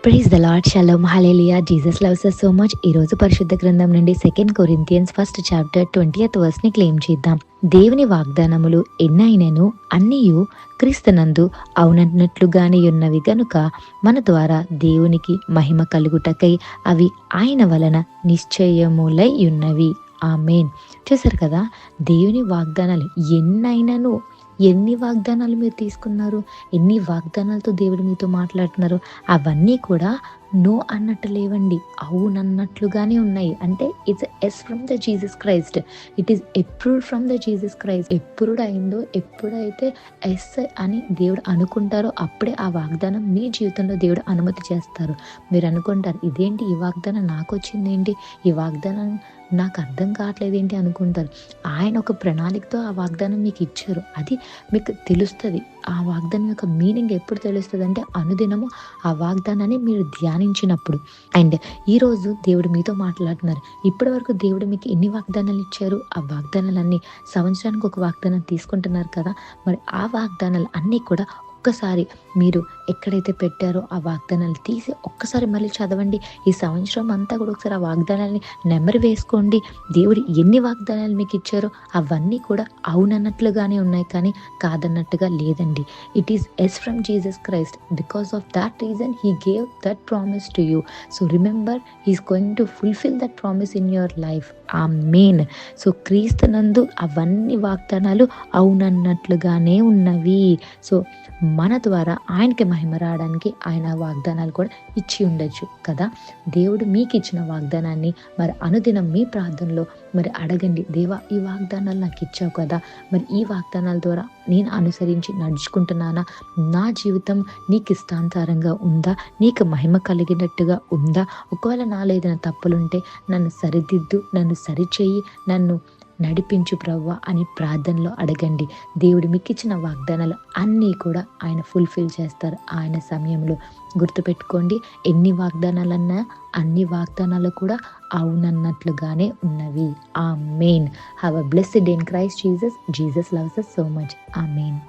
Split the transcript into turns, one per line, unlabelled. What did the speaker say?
Praise the Lord, shalom, hallelujah. Jesus loves us so much. ఈ రోజు పరిశుద్ధ గ్రంథం నుండి 2 Corinthians 1st chapter 20th verse ని క్లెయిమ్ చేద్దాం. దేవుని వాగ్దానములు ఎన్నైనను అన్నియు క్రీస్తునందు అవునన్నట్లుగానే ఉన్నవి గనుక మన ద్వారా దేవునికి మహిమ కలుగుటకై అవి ఆయన వలన నిశ్చయములై ఉన్నవి. ఆమేన్. చూసారు కదా, దేవుని వాగ్దానాలు ఎన్నైనను, ఎన్ని వాగ్దానాలు మీరు తీసుకున్నారు, ఎన్ని వాగ్దానాలతో దేవుడు మీతో మాట్లాడుతున్నారు, అవన్నీ కూడా నో అన్నట్టు లేవండి, అవునన్నట్లుగానే ఉన్నాయి. అంటే it's yes from the Jesus Christ, it is approved from the Jesus Christ. ఎప్పుడు అయిందో, ఎప్పుడైతే ఎస్ అని దేవుడు అనుకుంటారో అప్పుడే ఆ వాగ్దానం మీ జీవితంలో దేవుడు అనుమతి చేస్తారు. మీరు అనుకుంటారు, ఇదేంటి ఈ వాగ్దానం నాకు వచ్చింది ఏంటి, ఈ వాగ్దానం నాకు అర్థం కావట్లేదు ఏంటి అనుకుంటారు. ఆయన ఒక ప్రణాళికతో ఆ వాగ్దానం మీకు ఇచ్చారు. అది మీకు తెలుస్తుంది. ఆ వాగ్దానం యొక్క మీనింగ్ ఎప్పుడు తెలుస్తుంది అంటే అనుదినము ఆ వాగ్దానాన్ని మీరు ధ్యానించినప్పుడు. అండ్ ఈరోజు దేవుడు మీతో మాట్లాడుతున్నారు. ఇప్పటి వరకు దేవుడు మీకు ఎన్ని వాగ్దానాలు ఇచ్చారు, ఆ వాగ్దానాలన్నీ సంవత్సరానికి ఒక వాగ్దానం తీసుకుంటున్నారు కదా, మరి ఆ వాగ్దానాలు అన్నీ కూడా ఒక్కసారి మీరు ఎక్కడైతే పెట్టారో ఆ వాగ్దానాలు తీసి ఒక్కసారి మళ్ళీ చదవండి. ఈ సంవత్సరం అంతా కూడా ఒకసారి ఆ వాగ్దానాన్ని నెమరు వేసుకోండి. దేవుడు ఎన్ని వాగ్దానాలు మీకు ఇచ్చారో అవన్నీ కూడా అవునన్నట్లుగానే ఉన్నాయి, కానీ కాదన్నట్టుగా లేదండి. It is yes from Jesus Christ. Because of that reason he gave that promise to you. So remember, he is going to fulfil that promise in your life. Amen. So క్రీస్తునందు అవన్నీ వాగ్దానాలు అవునన్నట్లుగానే ఉన్నవి. సో మన ద్వారా ఆయనకి మహిమ రావడానికి ఆయన వాగ్దానాలు కూడా ఇచ్చి ఉండొచ్చు కదా. దేవుడు మీకు ఇచ్చిన వాగ్దానాన్ని మరి అనుదినం మీ ప్రార్థనలో మరి అడగండి. దేవా, ఈ వాగ్దానాలు నాకు ఇచ్చావు కదా, మరి ఈ వాగ్దానాల ద్వారా నేను అనుసరించి నడుచుకుంటున్నానా, నా జీవితం నీకు ఇష్టానుసారంగా ఉందా, నీకు మహిమ కలిగినట్టుగా ఉందా, ఒకవేళ నాలో ఏదైనా తప్పులుంటే నన్ను సరిదిద్దు, నన్ను సరిచేయి, నన్ను నడిపించు ప్రభువా అని ప్రార్థనలో అడగండి. దేవుడు మీకు ఇచ్చిన వాగ్దానాలు అన్నీ కూడా ఆయన ఫుల్ఫిల్ చేస్తారు ఆయన సమయంలో. గుర్తుపెట్టుకోండి, ఎన్ని వాగ్దానాలన్నా అన్ని వాగ్దానాలు కూడా అవునన్నట్లుగానే ఉన్నవి. Amen. Have a blessed day in Christ Jesus. Jesus loves us so much. Amen.